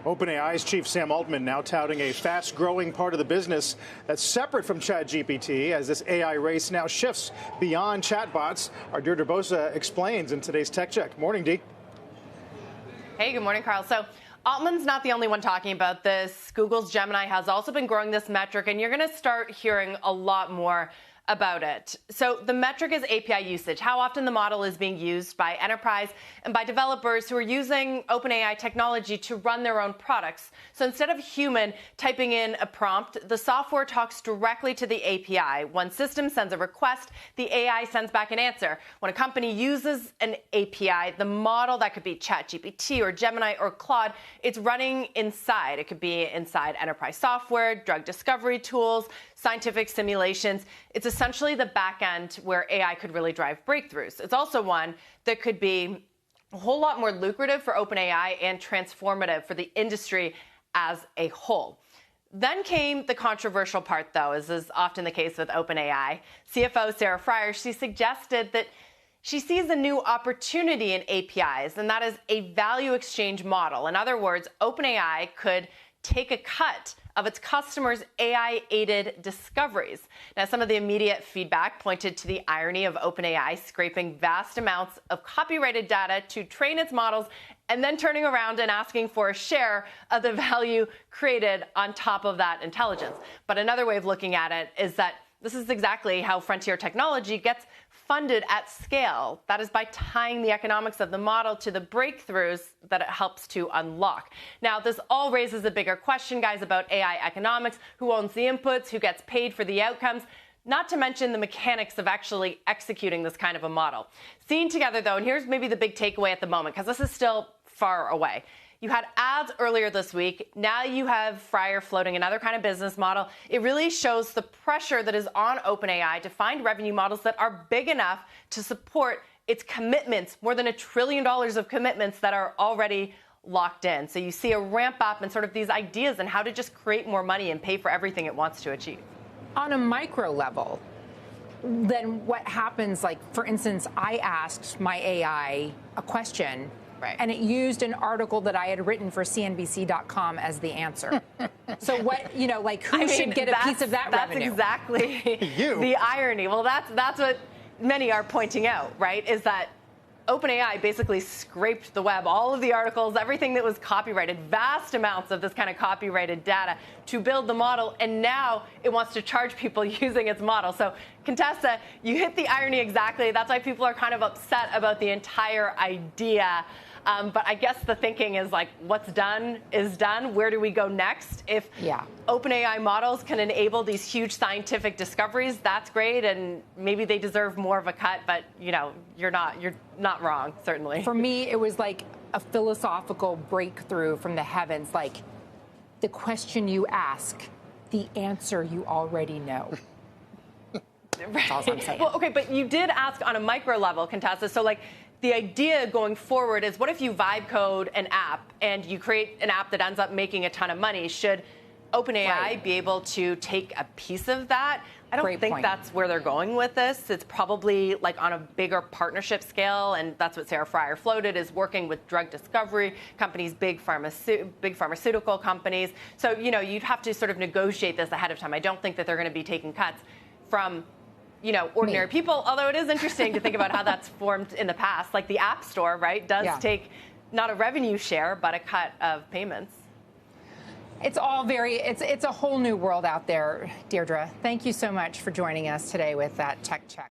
OpenAI's chief Sam Altman now touting a fast-growing part of the business that's separate from ChatGPT as this AI race now shifts beyond chatbots. Our Deirdre Bosa explains in today's Tech Check. Morning, Dee. Hey, good morning, Carl. So Altman's not the only one talking about this. Google's Gemini has also been growing this metric, and you're going to start hearing a lot more about it. So the metric is API usage, how often the model is being used by enterprise and by developers who are using OpenAI technology to run their own products. So instead of human typing in a prompt, the software talks directly to the API. One system sends a request, the AI sends back an answer. When a company uses an API, the model, that could be ChatGPT or Gemini or Claude, it's running inside. It could be inside enterprise software, drug discovery tools, scientific simulations. It's essentially the back end where AI could really drive breakthroughs. It's also one that could be a whole lot more lucrative for OpenAI and transformative for the industry as a whole. Then came the controversial part, though, as is often the case with OpenAI. CFO Sarah Friar, she suggested that she sees a new opportunity in APIs, and that is a value exchange model. In other words, OpenAI could take a cut of its customers' AI-aided discoveries. Now, some of the immediate feedback pointed to the irony of OpenAI scraping vast amounts of copyrighted data to train its models and then turning around and asking for a share of the value created on top of that intelligence. But another way of looking at it is that this is exactly how frontier technology gets funded at scale. That is by tying the economics of the model to the breakthroughs that it helps to unlock. Now, this all raises a bigger question, guys, about AI economics. Who owns the inputs? Who gets paid for the outcomes? Not to mention the mechanics of actually executing this kind of a model. Seen together, though, and here's maybe the big takeaway at the moment, because this is still far away. You had ads earlier this week. Now you have Friar floating another kind of business model. It really shows the pressure that is on OpenAI to find revenue models that are big enough to support its commitments, more than $1 trillion of commitments that are already locked in. So you see a ramp up and sort of these ideas and how to just create more money and pay for everything it wants to achieve. On a micro level, then what happens, like, for instance, I asked my AI a question. Right. And it used an article that I had written for CNBC.com as the answer. So what, like, who should get a piece of that revenue? That's exactly the irony. Well, that's what many are pointing out, right, is that OpenAI basically scraped the web, all of the articles, everything that was copyrighted, vast amounts of this kind of copyrighted data to build the model, and now it wants to charge people using its model. So, Contessa, you hit the irony exactly. That's why people are kind of upset about the entire idea. But I guess the thinking is like, what's done is done. Where do we go next? If OpenAI models can enable these huge scientific discoveries, that's great, and maybe they deserve more of a cut. But you're not wrong, certainly. For me, it was like a philosophical breakthrough from the heavens. Like, the question you ask, the answer you already know. That's all I'm saying. Well, okay, but you did ask on a micro level, Contessa. So, like, the idea going forward is, what if you vibe code an app and you create an app that ends up making a ton of money? Should OpenAI be able to take a piece of that? I don't think that's where they're going with this. It's probably like on a bigger partnership scale, and that's what Sarah Friar floated, is working with drug discovery companies, big pharmaceutical companies. So, you'd have to sort of negotiate this ahead of time. I don't think that they're going to be taking cuts from ordinary people, although it is interesting to think about how that's formed in the past. Like the App Store, right, does take not a revenue share, but a cut of payments. It's all it's a whole new world out there, Deirdre. Thank you so much for joining us today with that Tech Check.